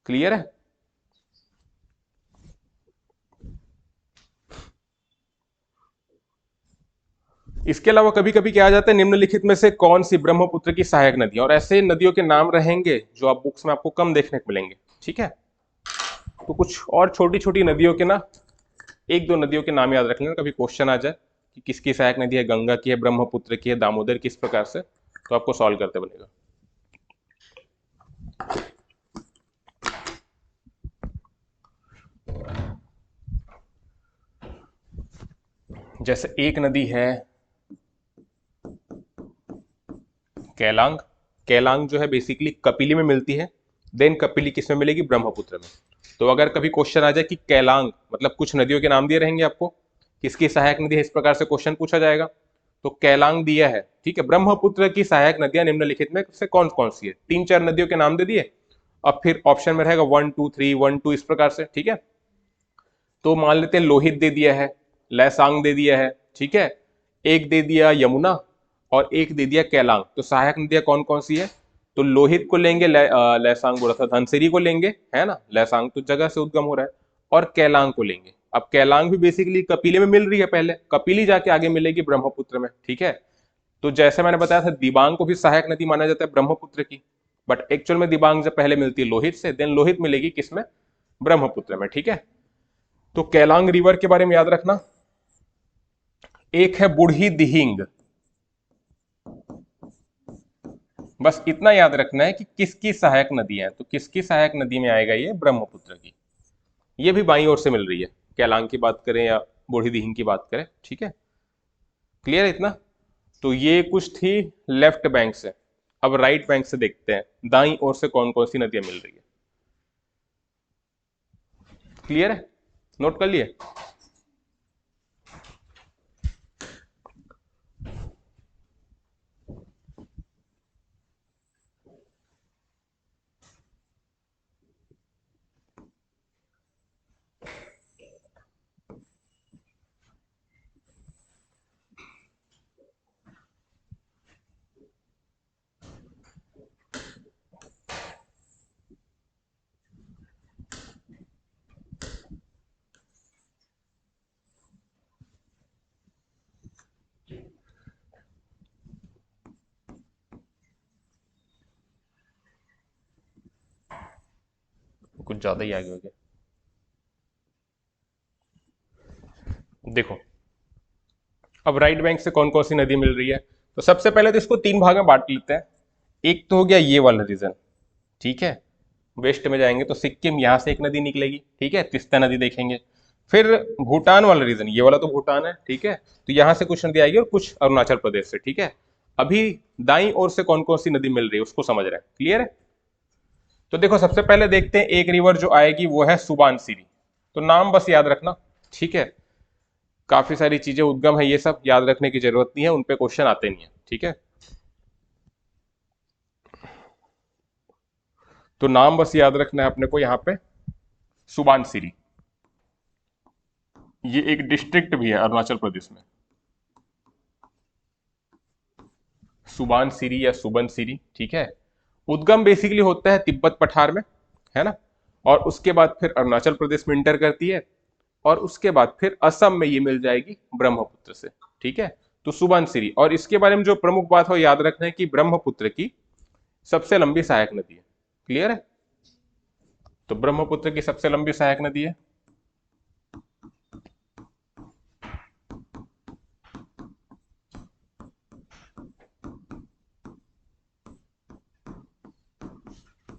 क्लियर है। इसके अलावा कभी कभी क्या आ जाता है, निम्नलिखित में से कौन सी ब्रह्मपुत्र की सहायक नदी, और ऐसे नदियों के नाम रहेंगे जो आप बुक्स में आपको कम देखने को मिलेंगे। ठीक है, तो कुछ और छोटी छोटी नदियों के ना, एक दो नदियों के नाम याद रख लेना, कभी क्वेश्चन आ जाए कि किसकी सहायक नदी है, गंगा की है, ब्रह्मपुत्र की है, दामोदर, किस प्रकार से, तो आपको सॉल्व करते बनेगा। जैसे एक नदी है कैलांग। कैलांग जो है बेसिकली कपिली में मिलती है, देन कपिली किसमें मिलेगी? ब्रह्मपुत्र में। तो अगर कभी क्वेश्चन आ जाए कि कैलांग, मतलब कुछ नदियों के नाम दिए रहेंगे आपको, किसकी सहायक नदी है, इस प्रकार से क्वेश्चन पूछा जाएगा। तो कैलांग दिया है, ठीक है। ब्रह्मपुत्र की सहायक नदियां निम्नलिखित में से कौन कौन सी है? तीन चार नदियों के नाम दे दिए, अब फिर ऑप्शन में रहेगा 1 2 3 1 2 इस प्रकार से। ठीक है, तो मान लेते हैं लोहित दे दिया है, लैसांग दे दिया है, ठीक है, एक दे दिया यमुना और एक दे दिया कैलांग। तो सहायक नदियां कौन कौन सी है? तो लोहित को लेंगे, लैसांग बोला था, धनसिरी को लेंगे, है ना, लैसांग तो जगह से उद्गम हो रहा है, और कैलांग को लेंगे। अब कैलांग भी बेसिकली कपिली में मिल रही है, पहले कपिली जाके आगे मिलेगी ब्रह्मपुत्र में। ठीक है, तो जैसे मैंने बताया था दिबांग को भी सहायक नदी माना जाता है ब्रह्मपुत्र की, बट एक्चुअल में दिबांग जब पहले मिलती है लोहित से, देन लोहित मिलेगी किसमें? ब्रह्मपुत्र में। ठीक है, तो कैलांग रिवर के बारे में याद रखना। एक है बूढ़ी दिहिंग, बस इतना याद रखना है कि किसकी सहायक नदी है। तो किसकी सहायक नदी में आएगा ये? ब्रह्मपुत्र की। ये भी बाईं ओर से मिल रही है, कैलांग की बात करें या बूढ़ी दिहिंग की बात करें। ठीक है, क्लियर है इतना? तो ये कुछ थी लेफ्ट बैंक से। अब राइट बैंक से देखते हैं दाईं ओर से कौन कौन सी नदियां मिल रही है। क्लियर है? नोट कर लिए? कुछ ज्यादा ही आगे हो गया। देखो, अब राइट बैंक से कौन कौन सी नदी मिल रही है, तो सबसे पहले तो इसको तीन भाग में बांट लेते हैं। एक तो हो गया ये वाला रीजन, ठीक है, वेस्ट में जाएंगे तो सिक्किम, यहां से एक नदी निकलेगी, ठीक है, तीस्ता नदी देखेंगे। फिर भूटान वाला रीजन, ये वाला तो भूटान है, ठीक है, तो यहां से कुछ नदी आएगी और कुछ अरुणाचल प्रदेश से। ठीक है, अभी दाईं ओर से कौन कौन सी नदी मिल रही है उसको समझ रहे हैं। क्लियर है? तो देखो, सबसे पहले देखते हैं एक रिवर जो आएगी वो है सुबानसिरी। तो नाम बस याद रखना, ठीक है, काफी सारी चीजें उद्गम है, ये सब याद रखने की जरूरत नहीं है, उनपे क्वेश्चन आते नहीं है। ठीक है, तो नाम बस याद रखना है अपने को यहाँ पे, सुबानसिरी। ये एक डिस्ट्रिक्ट भी है अरुणाचल प्रदेश में, सुबानसिरी या सुबनसिरी, ठीक है। उद्गम बेसिकली होता है तिब्बत पठार में, है ना, और उसके बाद फिर अरुणाचल प्रदेश में इंटर करती है, और उसके बाद फिर असम में ये मिल जाएगी ब्रह्मपुत्र से, ठीक है। तो सुबनसिरी, और इसके बारे में जो प्रमुख बात हो याद रखना है कि ब्रह्मपुत्र की सबसे लंबी सहायक नदी है। क्लियर है? तो ब्रह्मपुत्र की सबसे लंबी सहायक नदी है।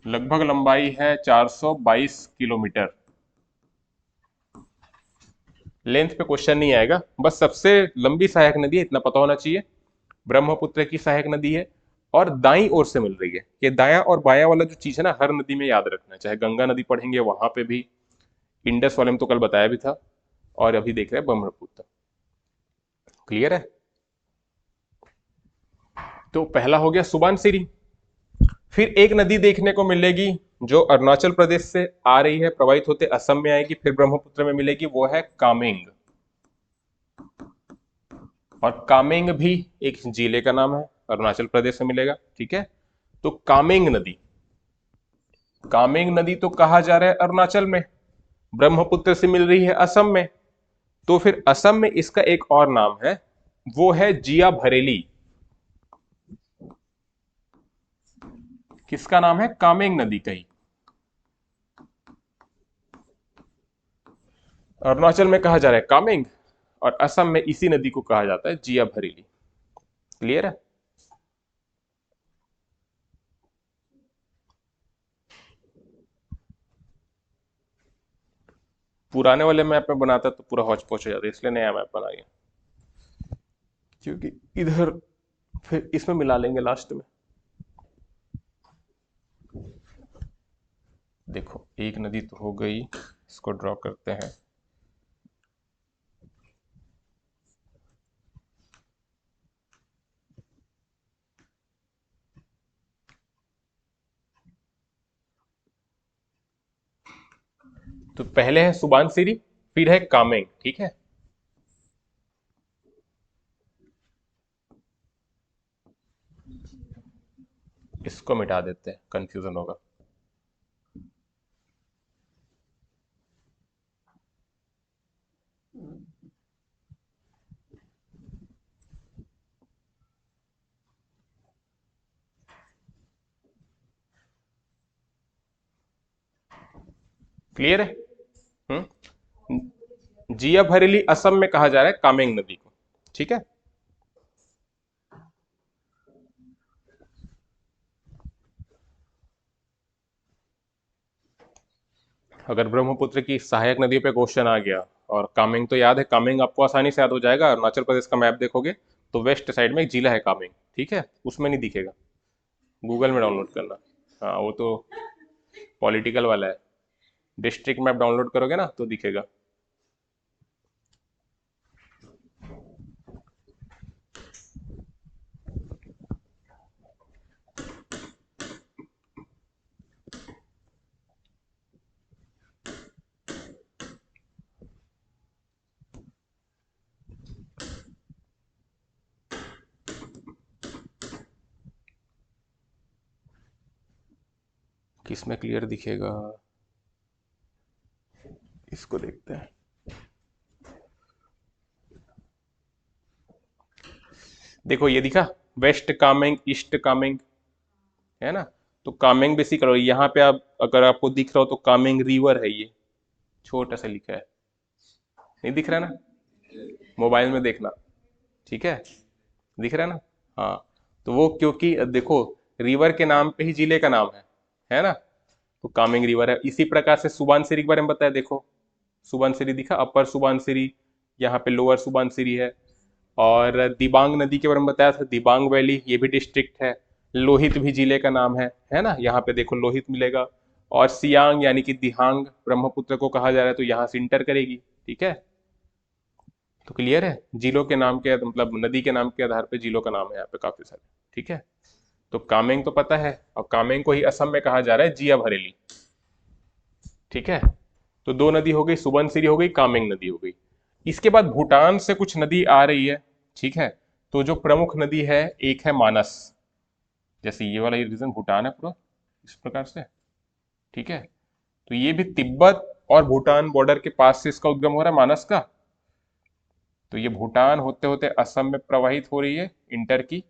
लगभग लंबाई है 422 किलोमीटर। लेंथ पे क्वेश्चन नहीं आएगा, बस सबसे लंबी सहायक नदी है इतना पता होना चाहिए। ब्रह्मपुत्र की सहायक नदी है, और दाई ओर से मिल रही है। ये दाया और बाया वाला जो चीज है ना, हर नदी में याद रखना है। चाहे गंगा नदी पढ़ेंगे वहां पे भी, इंडस वाले में तो कल बताया भी था, और अभी देख रहे हैं ब्रह्मपुत्र। क्लियर है? तो पहला हो गया सुबनसिरी। फिर एक नदी देखने को मिलेगी जो अरुणाचल प्रदेश से आ रही है, प्रवाहित होते असम में आएगी, फिर ब्रह्मपुत्र में मिलेगी, वो है कामेंग। और कामेंग भी एक जिले का नाम है, अरुणाचल प्रदेश में मिलेगा, ठीक है। तो कामेंग नदी, कामेंग नदी तो कहा जा रहा है अरुणाचल में, ब्रह्मपुत्र से मिल रही है असम में, तो फिर असम में इसका एक और नाम है, वो है जिया भरेली। किसका नाम है? कामेंग नदी का ही। अरुणाचल में कहा जा रहा है कामेंग, और असम में इसी नदी को कहा जाता है जिया भरेली। क्लियर है? पुराने वाले मैप में बनाता तो पूरा हौच पौच हो जाता, इसलिए नया मैप बनाया, क्योंकि इधर फिर इसमें मिला लेंगे लास्ट में। देखो एक नदी तो हो गई, इसको ड्रॉ करते हैं। तो पहले है सुबानसिरी, फिर है कामेंग, ठीक है। इसको मिटा देते हैं, कंफ्यूजन होगा। क्लियर है? जिया भरेली असम में कहा जा रहा है कामेंग नदी को, ठीक है। अगर ब्रह्मपुत्र की सहायक नदियों पे क्वेश्चन आ गया, और कामेंग तो याद है, कामेंग आपको आसानी से याद हो जाएगा। अरुणाचल प्रदेश का मैप देखोगे तो वेस्ट साइड में एक जिला है कामेंग, ठीक है, उसमें नहीं दिखेगा, गूगल में डाउनलोड करना। हाँ वो तो पॉलिटिकल वाला है, डिस्ट्रिक्ट मैप डाउनलोड करोगे ना तो दिखेगा। किसमें क्लियर दिखेगा, इसको देखते हैं। देखो ये दिखा, वेस्ट कामेंग, ईस्ट कामेंग, है ना। तो कामेंग बेसिक करो, यहाँ पे आप अगर आपको दिख रहा हो तो कामेंग रिवर है, ये छोटा सा लिखा है, नहीं दिख रहा है ना, मोबाइल में देखना, ठीक है, दिख रहा है ना। हाँ, तो वो क्योंकि देखो रिवर के नाम पे ही जिले का नाम है ना, तो कामेंग रिवर है। इसी प्रकार से सुबानसिरी के बारे में बताया, देखो सुबानसिरी दिखा, अपर सुबानसिरी, यहाँ पे लोअर सुबानसिरी है। और दिबांग नदी के बारे में बताया था, दिबांग वैली, ये भी डिस्ट्रिक्ट है। लोहित भी जिले का नाम है ना, यहाँ पे देखो लोहित मिलेगा। और सियांग यानी कि दिहांग ब्रह्मपुत्र को कहा जा रहा है, तो यहाँ से इंटर करेगी, ठीक है। तो क्लियर है, जिलों के नाम के मतलब नदी के नाम के आधार पे जिलों का नाम है यहाँ पे काफी सारे, ठीक है। तो कामेंग तो पता है, और कामेंग को ही असम में कहा जा रहा है जिया भरेली। ठीक है, तो दो नदी हो गई, सुबनसिरी हो गई, कामेंग नदी हो गई। इसके बाद भूटान से कुछ नदी आ रही है। ठीक है, तो जो प्रमुख नदी है, एक है मानस, जैसे ये वाला रीजन भूटान है पूरा इस प्रकार से। ठीक है, तो ये भी तिब्बत और भूटान बॉर्डर के पास से इसका उद्गम हो रहा है मानस का। तो ये भूटान होते होते असम में प्रवाहित हो रही है, इंटर की,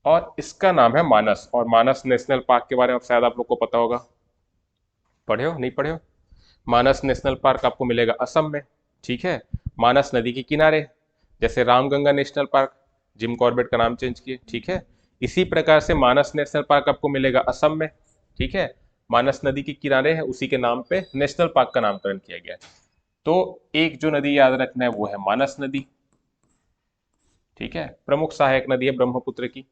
और इसका नाम है मानस। और मानस नेशनल पार्क के बारे में शायद आप लोग को पता होगा, पढ़े हो नहीं पढ़े हो? मानस नेशनल पार्क आपको मिलेगा असम में। ठीक है, मानस नदी के किनारे, जैसे Ramganga national park, Jim Corbett का नाम चेंज किए। ठीक है, इसी प्रकार से मानस नेशनल पार्क आपको मिलेगा असम में। ठीक है, मानस नदी के किनारे है, उसी के नाम पे नेशनल पार्क का नामकरण किया गया है। तो एक जो नदी याद रखना है वो है मानस नदी। ठीक है, प्रमुख सहायक नदी है ब्रह्मपुत्र की।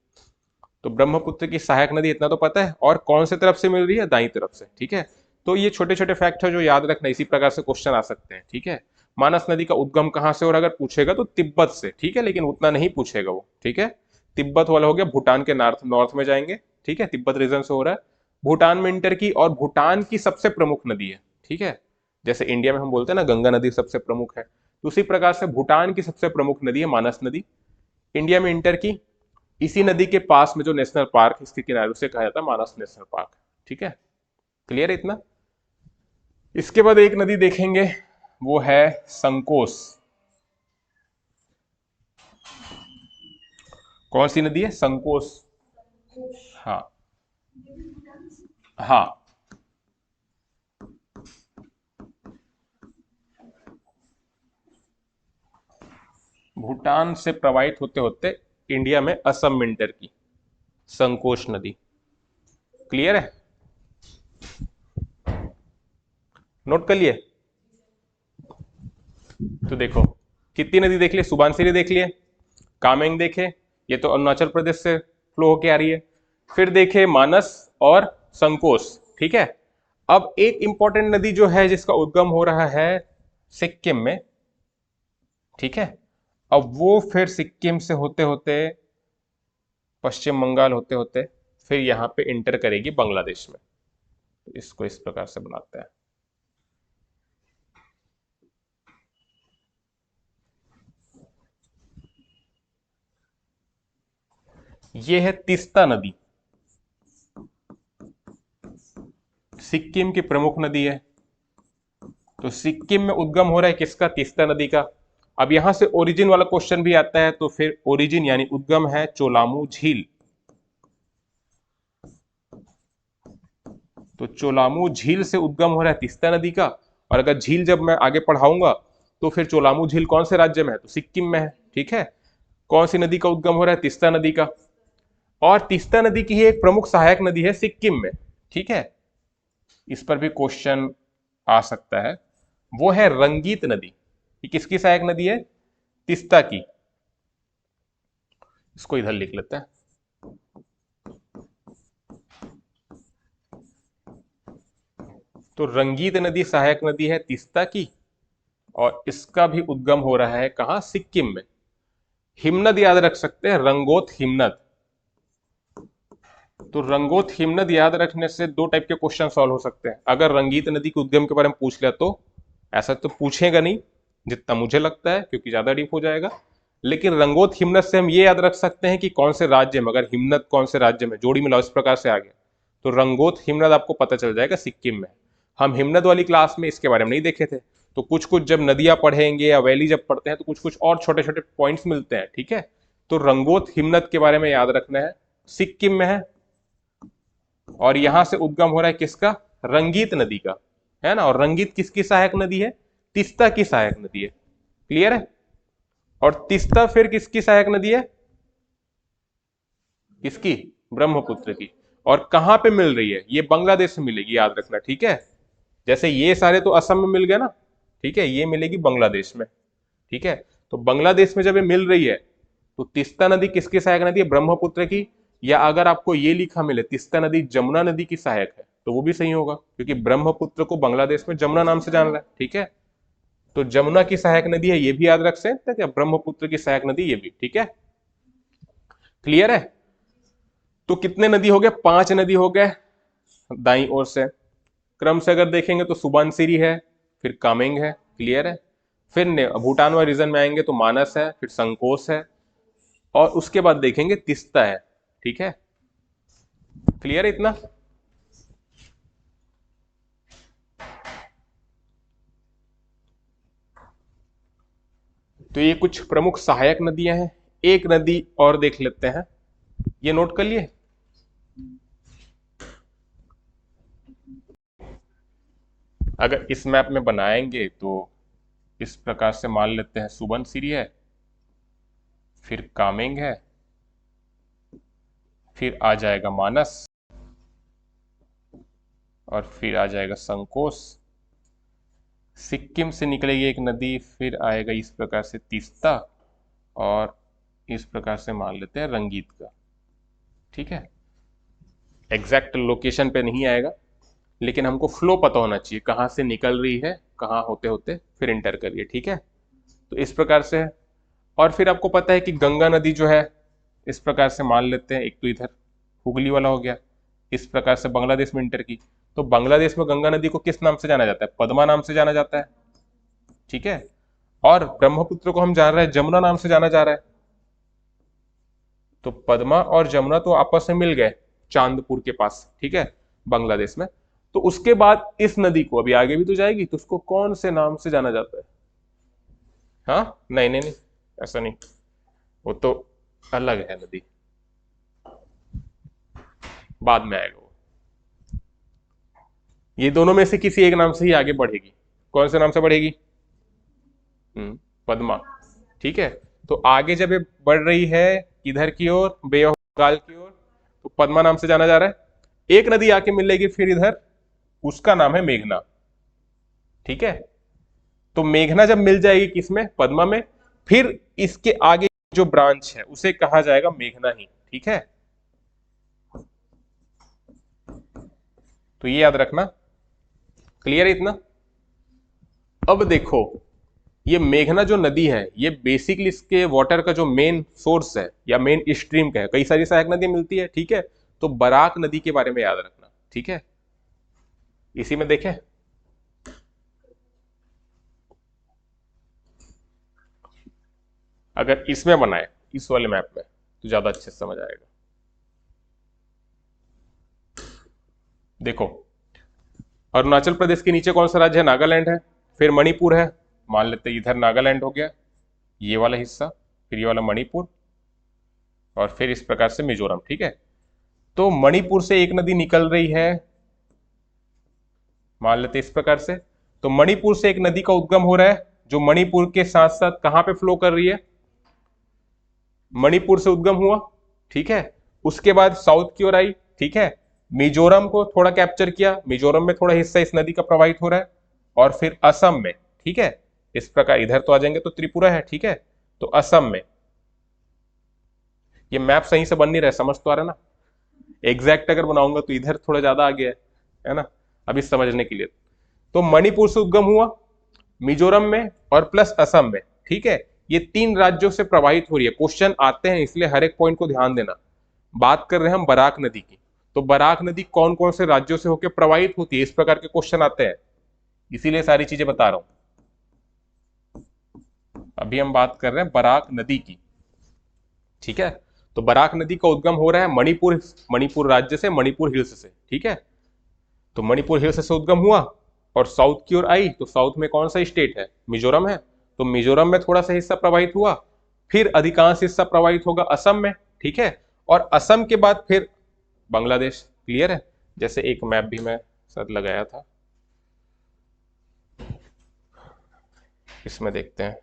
तो ब्रह्मपुत्र की सहायक नदी इतना तो पता है, और कौन से तरफ से मिल रही है? दाईं तरफ से। ठीक है, तो ये छोटे छोटे फैक्ट है जो याद रखना, इसी प्रकार से क्वेश्चन आ सकते हैं। ठीक है, मानस नदी का उद्गम कहाँ से, और अगर पूछेगा तो तिब्बत से। ठीक है, लेकिन उतना नहीं पूछेगा वो। ठीक है, तिब्बत वाला हो गया, भूटान के नॉर्थ नॉर्थ में जाएंगे। ठीक है, तिब्बत रीजन से हो रहा है, भूटान में इंटर की, और भूटान की सबसे प्रमुख नदी है। ठीक है, जैसे इंडिया में हम बोलते हैं ना गंगा नदी सबसे प्रमुख है, तो उसी प्रकार से भूटान की सबसे प्रमुख नदी है मानस नदी, इंडिया में इंटर की। इसी नदी के पास में जो नेशनल पार्क इसके किनारे, उसे कहा जाता है मानस नेशनल पार्क। ठीक है, क्लियर है इतना? इसके बाद एक नदी देखेंगे, वो है संकोस। कौन सी नदी है? संकोस। हाँ हाँ, भूटान से प्रवाहित होते होते इंडिया में असम मिंटर की संकोश नदी। क्लियर है? नोट कर लिए? तो देखो कितनी नदी देख लिए, सुबानसिरी देख लिए, कामेंग देखे, ये तो अरुणाचल प्रदेश से फ्लो होके आ रही है, फिर देखे मानस और संकोश। ठीक है, अब एक इंपॉर्टेंट नदी जो है जिसका उद्गम हो रहा है सिक्किम में। ठीक है, अब वो फिर सिक्किम से होते होते पश्चिम बंगाल होते होते फिर यहां पे इंटर करेगी बांग्लादेश में। तो इसको इस प्रकार से बनाते हैं। ये है तीस्ता नदी, सिक्किम की प्रमुख नदी है। तो सिक्किम में उद्गम हो रहा है किसका? तीस्ता नदी का। अब यहां से ओरिजिन वाला क्वेश्चन भी आता है, तो फिर ओरिजिन यानी उद्गम है चोलामू झील। तो चोलामू झील से उद्गम हो रहा है तीस्ता नदी का। और अगर झील जब मैं आगे पढ़ाऊंगा तो फिर चोलामू झील कौन से राज्य में है? तो सिक्किम में है। ठीक है, कौन सी नदी का उद्गम हो रहा है? तीस्ता नदी का। और तीस्ता नदी की ही एक प्रमुख सहायक नदी है सिक्किम में। ठीक है, इस पर भी क्वेश्चन आ सकता है, वो है रंगीत नदी। ये किसकी सहायक नदी है? तीस्ता की। इसको इधर लिख लेते हैं। तो रंगीत नदी सहायक नदी है तीस्ता की, और इसका भी उद्गम हो रहा है कहां? सिक्किम में। हिमनद याद रख सकते हैं, रंगोत हिमनद। तो रंगोत हिमनद याद रखने से दो टाइप के क्वेश्चन सॉल्व हो सकते हैं। अगर रंगीत नदी के उद्गम के बारे में पूछ लिया तो ऐसा तो पूछेगा नहीं जितना मुझे लगता है, क्योंकि ज्यादा डीप हो जाएगा। लेकिन रंगोत हिमनद से हम ये याद रख सकते हैं कि कौन से राज्य में, अगर हिमनद कौन से राज्य में, जोड़ी मिलाओ इस प्रकार से आ गया, तो रंगोत हिमनद आपको पता चल जाएगा सिक्किम में। हम हिमनद वाली क्लास में इसके बारे में नहीं देखे थे, तो कुछ कुछ जब नदियां पढ़ेंगे या वैली जब पढ़ते हैं तो कुछ कुछ और छोटे छोटे पॉइंट्स मिलते हैं। ठीक है, तो रंगोत हिमनद के बारे में याद रखना है, सिक्किम में है, और यहां से उद्गम हो रहा है किसका? रंगीत नदी का, है ना। और रंगीत किसकी सहायक नदी है? तीस्ता की सहायक नदी है। क्लियर है? और तीस्ता फिर किसकी सहायक नदी है? किसकी? ब्रह्मपुत्र की। और कहां पे मिल रही है? ये बांग्लादेश से मिलेगी, याद रखना। ठीक है, जैसे ये सारे तो असम में मिल गए ना, ठीक है, ये मिलेगी बांग्लादेश में। ठीक है, तो बांग्लादेश में जब ये मिल रही है तो तीस्ता नदी किसकी सहायक नदी है? ब्रह्मपुत्र की। या अगर आपको ये लिखा मिले तीस्ता नदी जमुना नदी की सहायक है तो वो भी सही होगा, क्योंकि ब्रह्मपुत्र को बांग्लादेश में जमुना नाम से जान रहा है। ठीक है, तो जमुना की सहायक नदी है, ये भी याद रख सकते हैं। ब्रह्मपुत्र की सहायक नदी ये भी। ठीक है, क्लियर है? तो कितने नदी हो गए, 5 नदी हो गए दाईं ओर से। क्रम से अगर देखेंगे तो सुबनसिरी है, फिर कामेंग है, क्लियर है। फिर भूटान वाले रीजन में आएंगे तो मानस है, फिर संकोस है, और उसके बाद देखेंगे तिस्ता है। ठीक है, क्लियर है इतना। तो ये कुछ प्रमुख सहायक नदियां हैं। एक नदी और देख लेते हैं, ये नोट कर लिए। अगर इस मैप में बनाएंगे तो इस प्रकार से मान लेते हैं, सुबनसिरी है, फिर कामेंग है, फिर आ जाएगा मानस, और फिर आ जाएगा संकोस। सिक्किम से निकलेगी एक नदी, फिर आएगा इस प्रकार से तीस्ता, और इस प्रकार से मान लेते हैं रंगीत का। ठीक है, एग्जैक्ट लोकेशन पे नहीं आएगा, लेकिन हमको फ्लो पता होना चाहिए, कहाँ से निकल रही है, कहाँ होते होते फिर इंटर करिए। ठीक है, तो इस प्रकार से है। और फिर आपको पता है कि गंगा नदी जो है, इस प्रकार से मान लेते हैं, एक तो इधर हुगली वाला हो गया, इस प्रकार से बांग्लादेश में इंटर की। तो बांग्लादेश में गंगा नदी को किस नाम से जाना जाता है, पद्मा नाम से जाना जाता है। ठीक है, और ब्रह्मपुत्र को हम जान रहे हैं जमुना नाम से जाना जा रहा है। तो पद्मा और जमुना तो आपस में मिल गए चांदपुर के पास, ठीक है, बांग्लादेश में। तो उसके बाद इस नदी को, अभी आगे भी तो जाएगी, तो उसको कौन से नाम से जाना जाता है। हाँ, नहीं नहीं नहीं, ऐसा नहीं, वो तो अलग है नदी, बाद में आएगा वो। ये दोनों में से किसी एक नाम से ही आगे बढ़ेगी। कौन से नाम से बढ़ेगी, पद्मा। ठीक है, तो आगे जब ये बढ़ रही है इधर की ओर, बे ऑफ बंगाल की ओर, तो पद्मा नाम से जाना जा रहा है। एक नदी आके मिलेगी फिर इधर, उसका नाम है मेघना। ठीक है, तो मेघना जब मिल जाएगी किसमें, पद्मा में, फिर इसके आगे जो ब्रांच है उसे कहा जाएगा मेघना ही। ठीक है, तो ये याद रखना, क्लियर है इतना। अब देखो, ये मेघना जो नदी है, ये बेसिकली इसके वाटर का जो मेन सोर्स है या मेन स्ट्रीम का है। कई सारी सहायक नदी मिलती है, ठीक है, तो बराक नदी के बारे में याद रखना। ठीक है, इसी में देखें, अगर इसमें बनाए, इस वाले मैप में, तो ज्यादा अच्छे से समझ आएगा। देखो, अरुणाचल प्रदेश के नीचे कौन सा राज्य है, नागालैंड है, फिर मणिपुर है, मान लेते इधर नागालैंड हो गया, ये वाला हिस्सा, फिर ये वाला मणिपुर, और फिर इस प्रकार से मिजोरम। ठीक है, तो मणिपुर से एक नदी निकल रही है, मान लेते इस प्रकार से। तो मणिपुर से एक नदी का उद्गम हो रहा है, जो मणिपुर के साथ साथ कहां पे फ्लो कर रही है, मणिपुर से उद्गम हुआ। ठीक है, उसके बाद साउथ की ओर आई। ठीक है, मिजोरम को थोड़ा कैप्चर किया, मिजोरम में थोड़ा हिस्सा इस नदी का प्रवाहित हो रहा है, और फिर असम में। ठीक है, इस प्रकार इधर तो आ जाएंगे तो त्रिपुरा है। ठीक है, तो असम में, ये मैप सही से बन नहीं रहा है, समझ तो आ रहा है ना। एग्जैक्ट अगर बनाऊंगा तो इधर थोड़ा ज्यादा आ गया है ना, अभी समझने के लिए। तो मणिपुर से उद्गम हुआ, मिजोरम में और प्लस असम में। ठीक है, ये 3 राज्यों से प्रवाहित हो रही है। क्वेश्चन आते हैं, इसलिए हर एक पॉइंट को ध्यान देना। बात कर रहे हैं हम बराक नदी की, तो बराक नदी कौन कौन से राज्यों से होकर प्रवाहित होती है, इस प्रकार के क्वेश्चन आते हैं, इसीलिए सारी चीजें बता रहा हूं। अभी हम बात कर रहे हैं बराक नदी की। ठीक है, तो बराक नदी का उद्गम हो रहा है मणिपुर राज्य से, मणिपुर हिल्स से। ठीक है, तो मणिपुर हिल्स से उद्गम हुआ और साउथ की ओर आई, तो साउथ में कौन सा स्टेट है, मिजोरम है, तो मिजोरम में थोड़ा सा हिस्सा प्रवाहित हुआ, फिर अधिकांश हिस्सा प्रवाहित होगा असम में। ठीक है, और असम के बाद फिर बांग्लादेश। क्लियर है, जैसे एक मैप भी मैं साथ लगाया था, इसमें देखते हैं।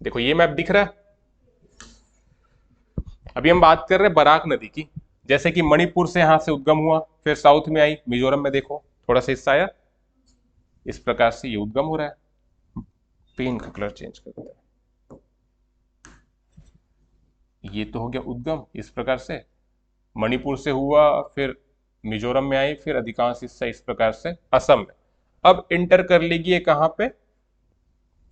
देखो, ये मैप दिख रहा है। अभी हम बात कर रहे हैं बराक नदी की, जैसे कि मणिपुर से यहां से उद्गम हुआ, फिर साउथ में आई, मिजोरम में देखो थोड़ा सा हिस्सा आया, इस प्रकार से ये उद्गम हो रहा है। पेन का कलर चेंज कर देते हैं। ये तो हो गया उद्गम, इस प्रकार से मणिपुर से हुआ, फिर मिजोरम में आई, फिर अधिकांश हिस्सा इस प्रकार से असम में। अब इंटर कर लेगी ये कहां पे,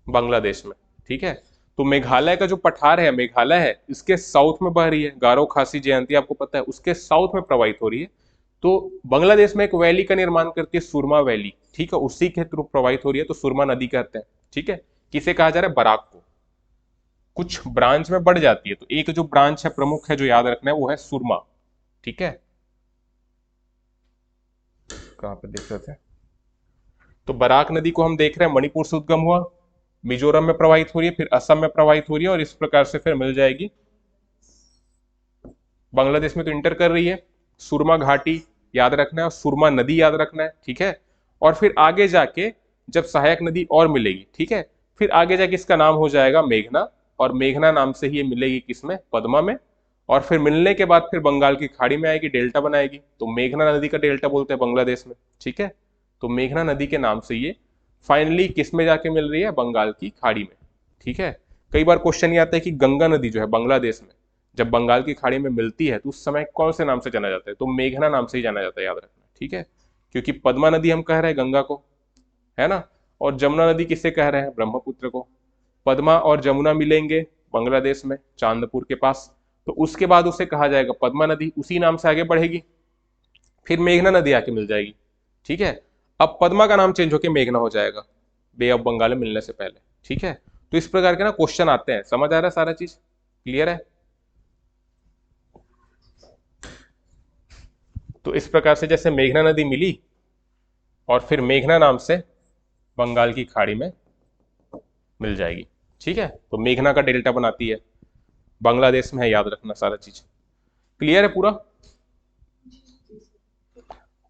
बांग्लादेश में। ठीक है, तो मेघालय का जो पठार है, मेघालय है, इसके साउथ में बह रही है, गारो खासी जयंती आपको पता है, उसके साउथ में प्रवाहित हो रही है। तो बांग्लादेश में एक वैली का निर्माण करती है, सुरमा वैली, ठीक है, उसी के थ्रू प्रवाहित हो रही है, तो सुरमा नदी कहते हैं, ठीक है। किसे कहा जा रहा है? बराक को। कुछ ब्रांच में बढ़ जाती है, तो एक जो ब्रांच है प्रमुख है जो याद रखना है वो है सुरमा, ठीक है। कहां पे देख रहे थे? तो बराक नदी को हम देख रहे हैं मणिपुर से उद्गम हुआ, मिजोरम में प्रवाहित हो रही है, फिर असम में प्रवाहित हो रही है, और इस प्रकार से फिर मिल जाएगी बांग्लादेश में, तो इंटर कर रही है। सुरमा घाटी याद रखना है और सुरमा नदी याद रखना है, ठीक है। और फिर आगे जाके जब सहायक नदी और मिलेगी, ठीक है, फिर आगे जाके इसका नाम हो जाएगा मेघना, और मेघना नाम से ही ये मिलेगी किसमें? पद्मा में। और फिर मिलने के बाद फिर बंगाल की खाड़ी में आएगी, डेल्टा बनाएगी, तो मेघना नदी का डेल्टा बोलते हैं बांग्लादेश में, ठीक है। तो मेघना नदी के नाम से ये फाइनली किस में जाके मिल रही है? बंगाल की खाड़ी में, ठीक है। कई बार क्वेश्चन ये आता है कि गंगा नदी जो है बांग्लादेश में जब बंगाल की खाड़ी में मिलती है तो उस समय कौन से नाम से जाना जाता है? तो मेघना नाम से ही जाना जाता है, याद रखना, ठीक है। क्योंकि पद्मा नदी हम कह रहे हैं गंगा को, है ना, और जमुना नदी किसे कह रहे हैं? ब्रह्मपुत्र को। पद्मा और जमुना मिलेंगे बांग्लादेश में चांदपुर के पास, तो उसके बाद उसे कहा जाएगा पद्मा नदी, उसी नाम से आगे बढ़ेगी, फिर मेघना नदी आके मिल जाएगी, ठीक है। अब पद्मा का नाम चेंज होकर मेघना हो जाएगा बे ऑफ बंगाल में मिलने से पहले, ठीक है। तो इस प्रकार के ना क्वेश्चन आते हैं, समझ आ रहा है? सारा चीज क्लियर है? तो इस प्रकार से जैसे मेघना नदी मिली और फिर मेघना नाम से बंगाल की खाड़ी में मिल जाएगी, ठीक है। तो मेघना का डेल्टा बनाती है, बांग्लादेश में है, याद रखना सारा चीज क्लियर है पूरा।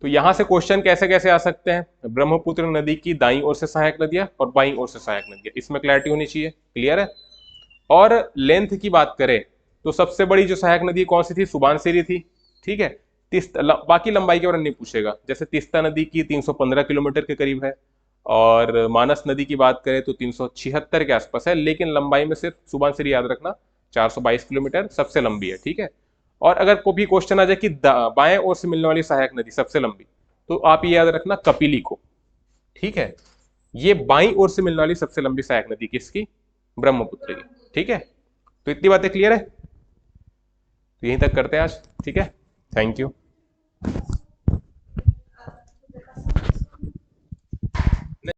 तो यहां से क्वेश्चन कैसे कैसे आ सकते हैं? ब्रह्मपुत्र नदी की दाईं ओर से सहायक नदियां और बाईं ओर से सहायक नदियां, इसमें क्लैरिटी होनी चाहिए, क्लियर है। और लेंथ की बात करें तो सबसे बड़ी जो सहायक नदी कौन सी थी? सुबानसिरी थी, ठीक है। बाकी लंबाई के बारे में नहीं पूछेगा, जैसे तीस्ता नदी की 315 किलोमीटर के करीब है, और मानस नदी की बात करें तो 376 के आसपास है, लेकिन लंबाई में सिर्फ सुबानसिरी याद रखना 422 किलोमीटर सबसे लंबी है, ठीक है। और अगर कोई भी क्वेश्चन आ जाए कि बाएं ओर से मिलने वाली सहायक नदी सबसे लंबी, तो आप ये याद रखना कपिली को, ठीक है। ये बाईं ओर से मिलने वाली सबसे लंबी सहायक नदी किसकी? ब्रह्मपुत्र की, ठीक है। तो इतनी बातें क्लियर है, तो यहीं तक करते हैं आज, ठीक है। Thank you.